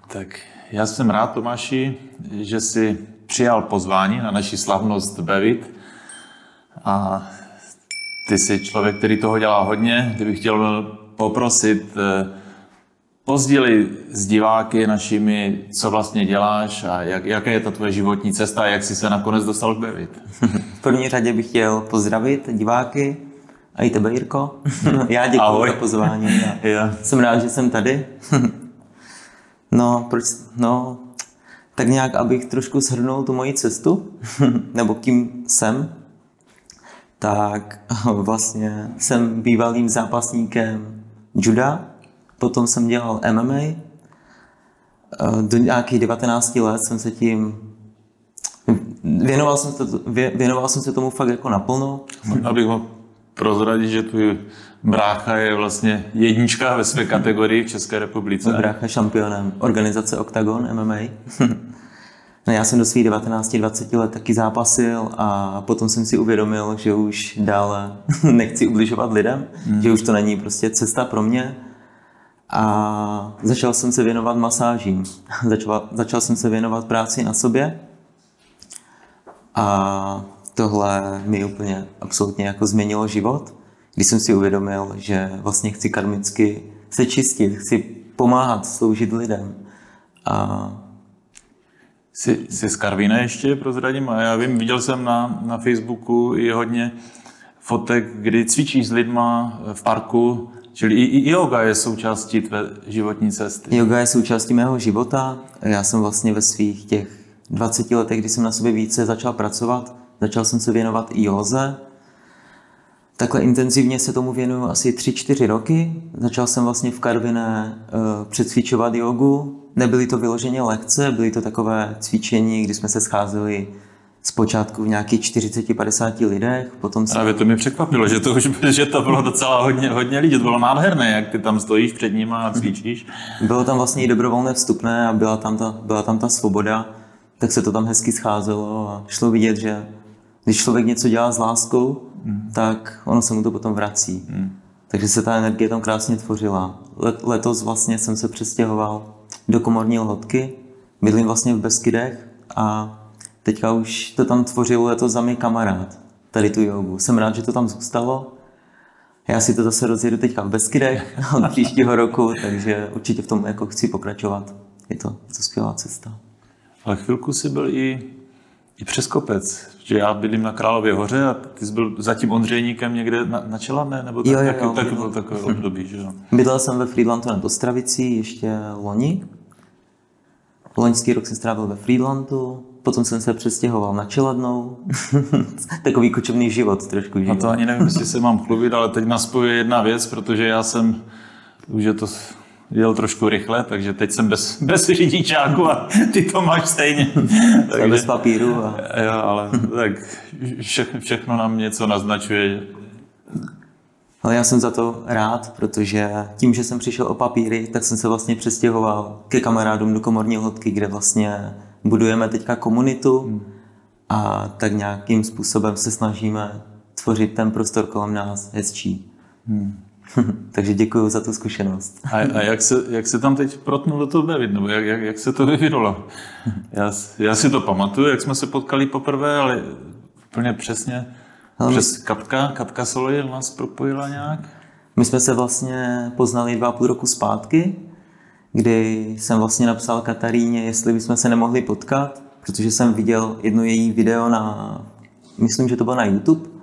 Tak já jsem rád, Tomáši, že jsi přijal pozvání na naši slavnost Bevit. A ty jsi člověk, který toho dělá hodně. Kdybych chtěl poprosit, pozdílej s diváky našimi, co vlastně děláš a jaká je ta tvoje životní cesta a jak jsi se nakonec dostal k Bevit. V první řadě bych chtěl pozdravit diváky a i tebe, Jirko. Já děkuji za pozvání. Jsem rád, že jsem tady. Tak nějak, abych trošku shrnul tu moji cestu, nebo kým jsem, tak vlastně jsem bývalým zápasníkem juda, potom jsem dělal MMA, do nějakých 19 let jsem se tím věnoval jsem se tomu fakt jako naplno. Možná bych mohl prozradit, že tvůj brácha je vlastně jednička ve své kategorii v České republice. Brácha je šampionem organizace Octagon MMA. No, já jsem do svých 19-20 let taky zápasil a potom jsem si uvědomil, že už dále nechci ubližovat lidem, že už to není prostě cesta pro mě. A začal jsem se věnovat masážím. Začal jsem se věnovat práci na sobě. A tohle mi úplně absolutně jako změnilo život, když jsem si uvědomil, že vlastně chci karmicky se čistit, chci pomáhat, sloužit lidem. A Jsi z Karviné ještě, prozradím, a já vím, viděl jsem na Facebooku i hodně fotek, kdy cvičíš s lidma v parku, čili i yoga je součástí tvé životní cesty. Yoga je součástí mého života. Já jsem vlastně ve svých těch 20 letech, kdy jsem na sobě více začal pracovat, začal jsem se věnovat i józe. Takhle intenzivně se tomu věnuju asi 3-4 roky. Začal jsem vlastně v Karviné přecvičovat jogu. Nebyly to vyloženě lekce, byly to takové cvičení, kdy jsme se scházeli zpočátku v nějakých 40-50 lidech. Právě to mě překvapilo, že to bylo docela hodně lidí. To bylo nádherné, jak ty tam stojíš před nima a cvičíš. Bylo tam vlastně i dobrovolné vstupné a byla tam ta svoboda, tak se to tam hezky scházelo a šlo vidět, že když člověk něco dělá s láskou, tak ono se mu to potom vrací. Takže se ta energie tam krásně tvořila. Letos vlastně jsem se přestěhoval do Komorní Lhotky, bydlím vlastně v Beskydech a teďka už to tam tvořil letos za mě kamarád, tady tu jogu. Jsem rád, že to tam zůstalo. Já si to zase rozjedu teďka v Beskydech od příštího roku, takže určitě v tom jako chci pokračovat. Je to skvělá cesta. Ale chvilku jsi byl i přes kopec, že já bydlím na Králově hoře a ty jsi byl za tím Ondřejníkem někde na Čeladné, nebo taky bylo takové období, že jo? Bydlel jsem ve Frýdlantu nad Ostravicí ještě loni. Loňský rok jsem strávil ve Frýdlantu, potom jsem se přestěhoval na Čeladnou. Takový kočovný život trošku. A to ani nevím, jestli se mám chlubit, ale teď nás spojuje jedna věc, protože já jsem už je to jel trošku rychle, takže teď jsem bez řidičáku a ty to máš stejně. Takže bez papíru. Jo, ale tak všechno nám něco naznačuje. Ale já jsem za to rád, protože tím, že jsem přišel o papíry, tak jsem se vlastně přestěhoval ke kamarádům do Komorní Lhotky, kde vlastně budujeme teďka komunitu a tak nějakým způsobem se snažíme tvořit ten prostor kolem nás hezčí. Takže děkuji za tu zkušenost. A jak se tam teď protnul do toho Bevit, nebo jak se to vyvinulo? Já si to pamatuju, jak jsme se potkali poprvé, ale úplně přesně přes Katka Solojil nás propojila nějak. My jsme se vlastně poznali 2,5 roku zpátky, kdy jsem vlastně napsal Kataríně, jestli bychom se nemohli potkat, protože jsem viděl jedno její video myslím, že to bylo na YouTube,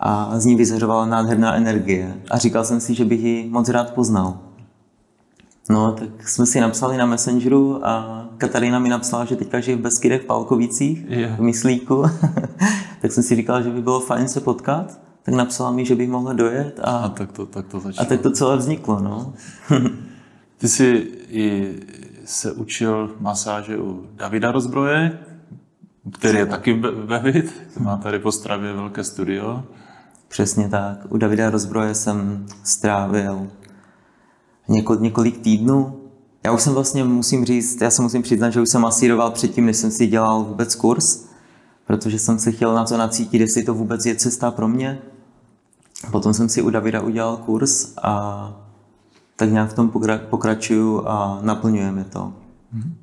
a z ní vyzařovala nádherná energie. A říkal jsem si, že bych ji moc rád poznal. No, tak jsme si napsali na Messengeru a Katarína mi napsala, že teďka žije v Beskydech v Pálkovicích, v Myslíku. Tak jsem si říkal, že by bylo fajn se potkat. Tak napsala mi, že bych mohl dojet a tak to začalo. A tak to celé vzniklo, no. Ty jsi i se učil masáže u Davida Rozbroje, který je taky v Bevit. Má tady po Ostravě velké studio. Přesně tak. U Davida Rozbroje jsem strávil několik týdnů. Já už jsem vlastně musím přiznat, že už jsem masíroval předtím, než jsem si dělal vůbec kurz, protože jsem se chtěl na to nacítit, jestli to vůbec je cesta pro mě. Potom jsem si u Davida udělal kurz a tak nějak v tom pokračuju a naplňujeme to.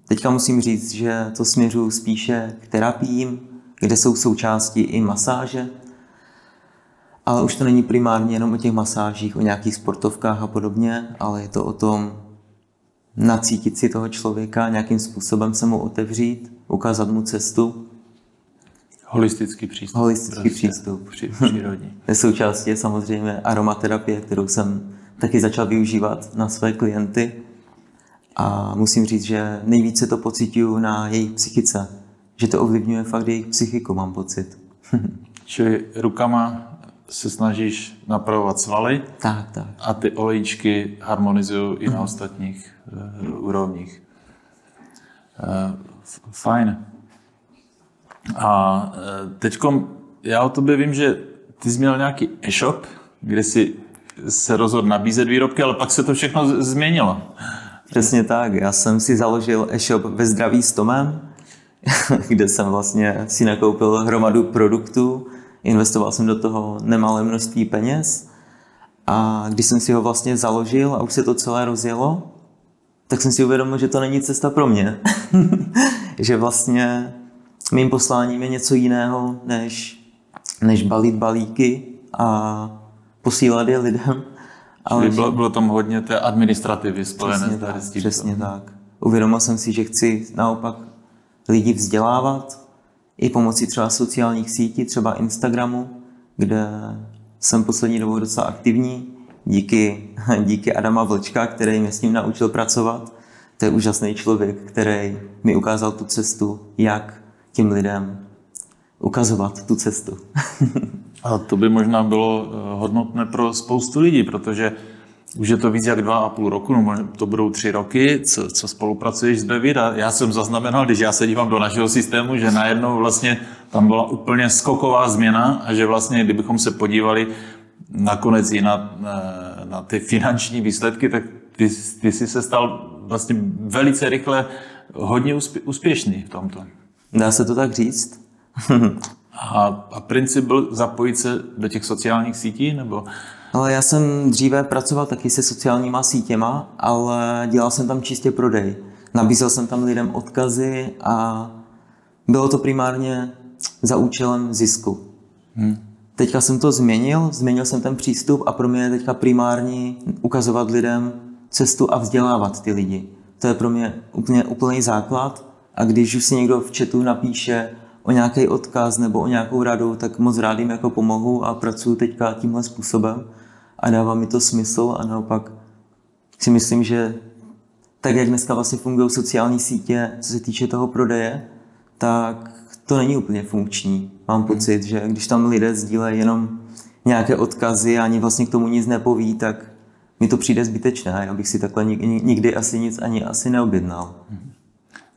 Teďka musím říct, že to směřuji spíše k terapiím, kde jsou součástí i masáže, ale už to není primárně jenom o těch masážích, o nějakých sportovkách a podobně, ale je to o tom nacítit si toho člověka, nějakým způsobem se mu otevřít, ukázat mu cestu. Holistický přístup. Holistický přístup. Přírodní. Je součástí samozřejmě aromaterapie, kterou jsem taky začal využívat na své klienty. A musím říct, že nejvíce to pociťuju na jejich psychice. Že to ovlivňuje fakt jejich psychiku, mám pocit. Čili rukama se snažíš napravovat svaly Tak. a ty olejčky harmonizují i na ostatních úrovních. Fajn. A teďkom já o tobě vím, že ty jsi měl nějaký e-shop, kde jsi se rozhodl nabízet výrobky, ale pak se to všechno změnilo. Přesně tak. Já jsem si založil e-shop Ve zdraví s Tomem, kde jsem vlastně si nakoupil hromadu produktů, investoval jsem do toho nemalé množství peněz a když jsem si ho vlastně založil a už se to celé rozjelo, tak jsem si uvědomil, že to není cesta pro mě. Že vlastně mým posláním je něco jiného, než balit balíky a posílat je lidem. Ale bylo tam hodně té administrativy spojené s tím. Přesně tak. Uvědomil jsem si, že chci naopak lidi vzdělávat i pomocí třeba sociálních sítí, třeba Instagramu, kde jsem poslední dobou docela aktivní. Díky Adama Vlčka, který mě s ním naučil pracovat. To je úžasný člověk, který mi ukázal tu cestu, jak těm lidem ukazovat tu cestu. A to by možná bylo hodnotné pro spoustu lidí, protože už je to víc jak 2,5 roku, no to budou 3 roky, co spolupracuješ s Bevit. A já jsem zaznamenal, když já se dívám do našeho systému, že najednou vlastně tam byla úplně skoková změna a že vlastně, kdybychom se podívali nakonec i na ty finanční výsledky, tak ty jsi se stal vlastně velice rychle hodně úspěšný v tomto. Dá se to tak říct? A princip byl zapojit se do těch sociálních sítí, nebo? Ale já jsem dříve pracoval taky se sociálníma sítěma, ale dělal jsem tam čistě prodej. Nabízel jsem tam lidem odkazy a bylo to primárně za účelem zisku. Teďka jsem to změnil jsem ten přístup a pro mě je teďka primární ukazovat lidem cestu a vzdělávat ty lidi. To je pro mě úplný základ a když už si někdo v chatu napíše o nějaký odkaz nebo o nějakou radu, tak moc rád jim jako pomohu a pracuji teďka tímhle způsobem a dává mi to smysl a naopak si myslím, že tak, jak dneska vlastně fungují sociální sítě, co se týče toho prodeje, tak to není úplně funkční. Mám pocit, že když tam lidé sdílejí jenom nějaké odkazy a ani vlastně k tomu nic nepoví, tak mi to přijde zbytečné. Já bych si takhle nikdy asi nic ani neobjednal.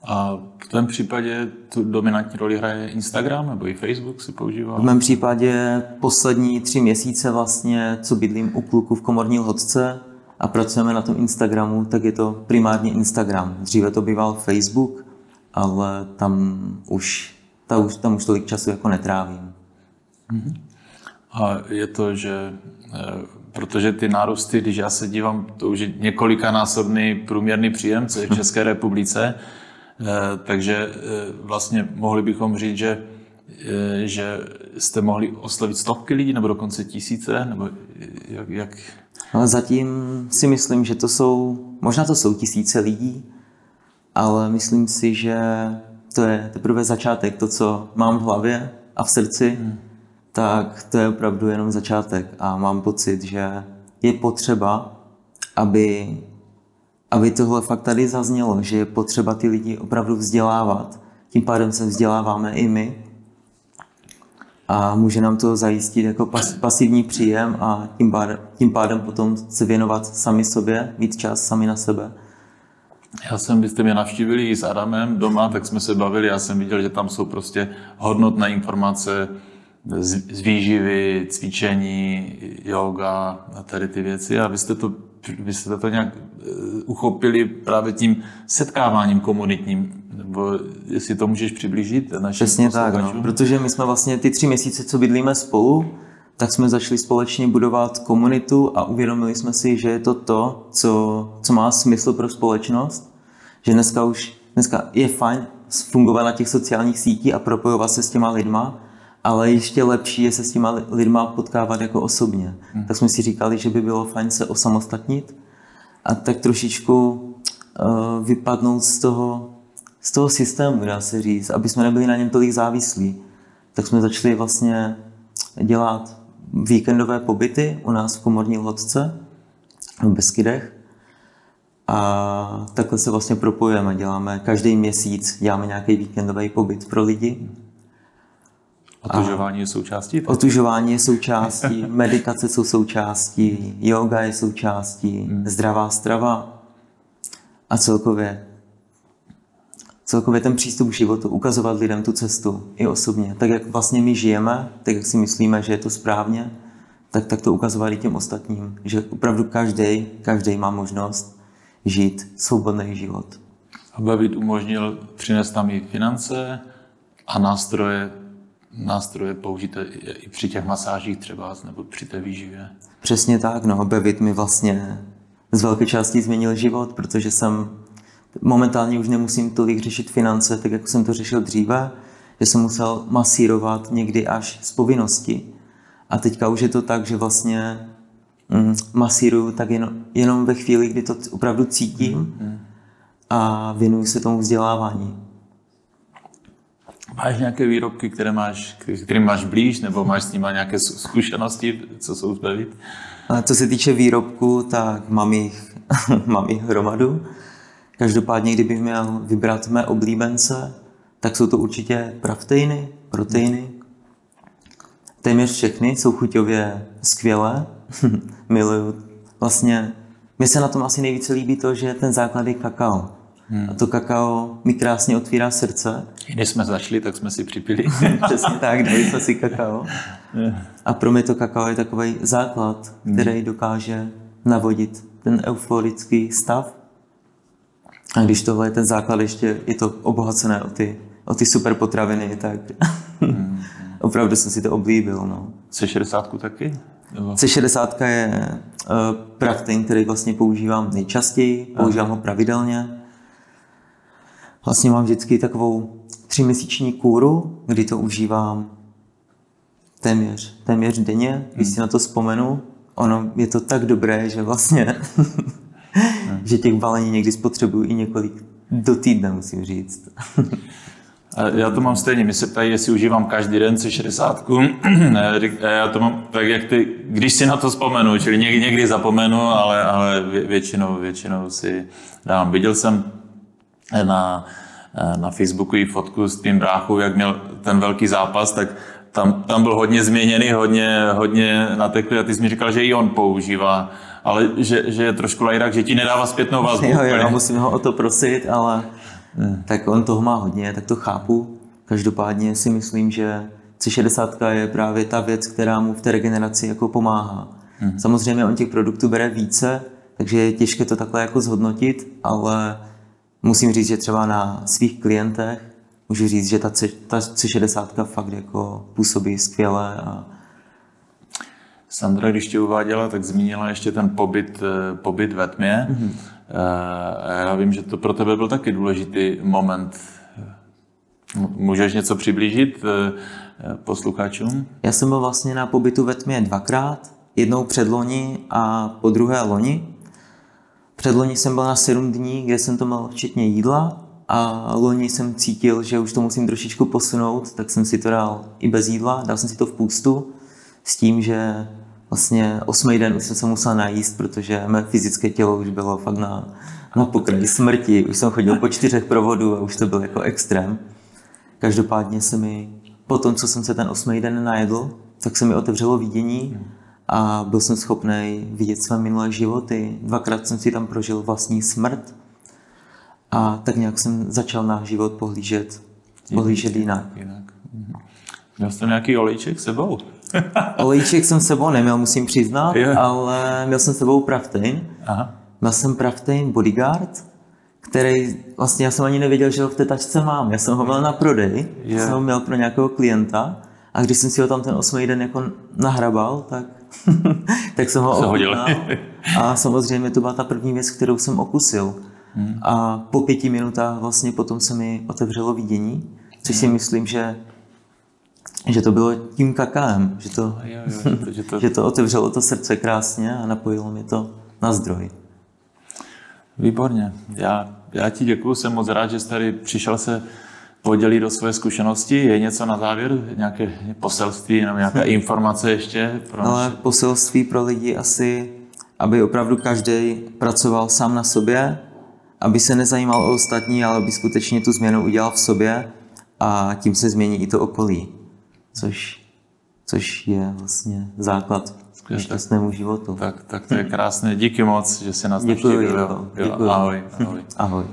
A v tom případě tu dominantní roli hraje Instagram nebo i Facebook si používá? V mém případě poslední 3 měsíce vlastně, co bydlím u kluku v Komorní Lhotce a pracujeme na tom Instagramu, tak je to primárně Instagram. Dříve to býval Facebook, ale tam už tolik času jako netrávím. A je to, že protože ty nárůsty, když já se dívám, to už je několikanásobný průměrný příjemce v České republice, takže vlastně mohli bychom říct, že jste mohli oslovit stovky lidí, nebo dokonce tisíce, nebo jak? Ale zatím si myslím, že možná to jsou tisíce lidí, ale myslím si, že to je teprve začátek, to, co mám v hlavě a v srdci, tak to je opravdu jenom začátek a mám pocit, že je potřeba, aby tohle fakt tady zaznělo, že je potřeba ty lidi opravdu vzdělávat. Tím pádem se vzděláváme i my a může nám to zajistit jako pasivní příjem a tím pádem potom se věnovat sami sobě, mít čas sami na sebe. Vy jste mě navštívili i s Adamem doma, tak jsme se bavili, já jsem viděl, že tam jsou prostě hodnotné informace z výživy, cvičení, yoga a tady ty věci a vy jste to nějak uchopili právě tím setkáváním komunitním, nebo jestli to můžeš přiblížit našim Přesně tak, no, protože my jsme vlastně ty 3 měsíce, co bydlíme spolu, tak jsme začali společně budovat komunitu a uvědomili jsme si, že je to, co má smysl pro společnost, že dneska je fajn fungovat na těch sociálních sítích a propojovat se s těma lidma, ale ještě lepší je se s těma lidma potkávat jako osobně. Tak jsme si říkali, že by bylo fajn se osamostatnit a tak trošičku vypadnout z toho systému, dá se říct, aby jsme nebyli na něm tolik závislí. Tak jsme začali vlastně dělat víkendové pobyty u nás v Komorní Lhotce v Beskydech. A takhle se vlastně propojujeme. Každý měsíc děláme nějaký víkendový pobyt pro lidi. Otužování je součástí? Otužování je součástí, meditace jsou součástí, yoga je součástí, zdravá strava a celkově ten přístup k životu, ukazovat lidem tu cestu i osobně. Tak jak vlastně my žijeme, tak jak si myslíme, že je to správně, tak to ukazovat i těm ostatním. Že opravdu každý má možnost žít svobodný život. A Bevit umožnil přinést tam i finance a nástroje použité i při těch masážích třeba, nebo při té výživě. Přesně tak, no. Bevit mi vlastně z velké části změnil život, protože jsem momentálně už nemusím tolik řešit finance, tak jako jsem to řešil dříve, že jsem musel masírovat někdy až z povinnosti. A teďka už je to tak, že vlastně masíruju tak jenom ve chvíli, kdy to opravdu cítím a věnuju se tomu vzdělávání. Máš nějaké výrobky, kterým máš blíž, nebo máš s nimi nějaké zkušenosti, co jsou z Bevit? Co se týče výrobku, tak mám jich hromadu. Každopádně, kdybych měl vybrat mé oblíbence, tak jsou to určitě praftejny, proteiny. Téměř všechny jsou chuťově skvělé. Miluju. Vlastně, mně se na tom asi nejvíce líbí to, že ten základ je kakao. A to kakao mi krásně otvírá srdce. Když jsme začali, tak jsme si připili. Přesně tak, dali jsme si kakao. A pro mě to kakao je takový základ, který dokáže navodit ten euforický stav. A když tohle je ten základ, ještě je to obohacené o ty super potraviny, tak opravdu jsem si to oblíbil. No. C60 taky? C60 je praftein, který vlastně používám nejčastěji, používám ho pravidelně. Vlastně mám vždycky takovou 3měsíční kůru, kdy to užívám téměř denně, když si na to vzpomenu. Ono je to tak dobré, že vlastně že těch balení někdy spotřebuju i několik do týdne, musím říct. Já to mám stejně. Mi se ptají, jestli užívám každý den C60. Já to mám tak, jak ty, když si na to vzpomenu, čili někdy zapomenu, ale většinou si dám. Viděl jsem na Facebooku i fotku s tím bráchou, jak měl ten velký zápas, tak tam byl hodně změněný, hodně nateklý a ty jsi mi říkal, že i on používá, ale že je trošku lajrak, že ti nedává zpětnou vazbu. Jo, musím ho o to prosit, ale tak on toho má hodně, tak to chápu. Každopádně si myslím, že C60 je právě ta věc, která mu v té regeneraci jako pomáhá. Samozřejmě on těch produktů bere více, takže je těžké to takhle jako zhodnotit, ale musím říct, že třeba na svých klientech můžu říct, že ta C60 fakt jako působí skvěle. Sandra, když tě uváděla, tak zmínila ještě ten pobyt ve tmě. Já vím, že to pro tebe byl taky důležitý moment. Můžeš něco přiblížit posluchačům? Já jsem byl vlastně na pobytu ve tmě dvakrát. Jednou předloni a po druhé loni. Předloni jsem byl na 7 dní, kde jsem to měl včetně jídla. A loni jsem cítil, že už to musím trošičku posunout, tak jsem si to dal i bez jídla. Dal jsem si to v půstu s tím, že vlastně 8. den už jsem se musel najíst, protože mé fyzické tělo už bylo fakt na pokraji smrti. Už jsem chodil po 4 provodů a už to byl jako extrém. Každopádně se mi, po tom, co jsem se ten 8. den najedl, tak se mi otevřelo vidění a byl jsem schopný vidět své minulé životy. 2krát jsem si tam prožil vlastní smrt a tak nějak jsem začal na život pohlížet jinak. Měl jsi tam nějaký olejček s sebou? Olejček jsem s sebou neměl, musím přiznat, ale měl jsem s sebou praftein. Měl jsem praftein Bodyguard, který vlastně já jsem ani nevěděl, že ho v té tačce mám. Já jsem ho měl na prodej, jsem ho měl pro nějakého klienta A když jsem si ho tam ten 8. den jako nahrabal, tak jsem ho ochutnal. A samozřejmě to byla ta první věc, kterou jsem okusil. A po 5 minutách vlastně potom se mi otevřelo vidění, což si myslím, že to bylo tím kakaem, že to otevřelo to srdce krásně a napojilo mi to na zdroj. Výborně. Já ti děkuju, jsem moc rád, že jsi tady přišel se podělit do své zkušenosti. Je něco na závěr? Nějaké poselství nebo nějaká informace ještě? Ale poselství pro lidi asi, aby opravdu každý pracoval sám na sobě, aby se nezajímal o ostatní, ale aby skutečně tu změnu udělal v sobě a tím se změní i to okolí, což je vlastně základ k šťastnému životu. Tak to je krásné. Díky moc, že jsi nás navštívil. Děkuji. Ahoj. Ahoj.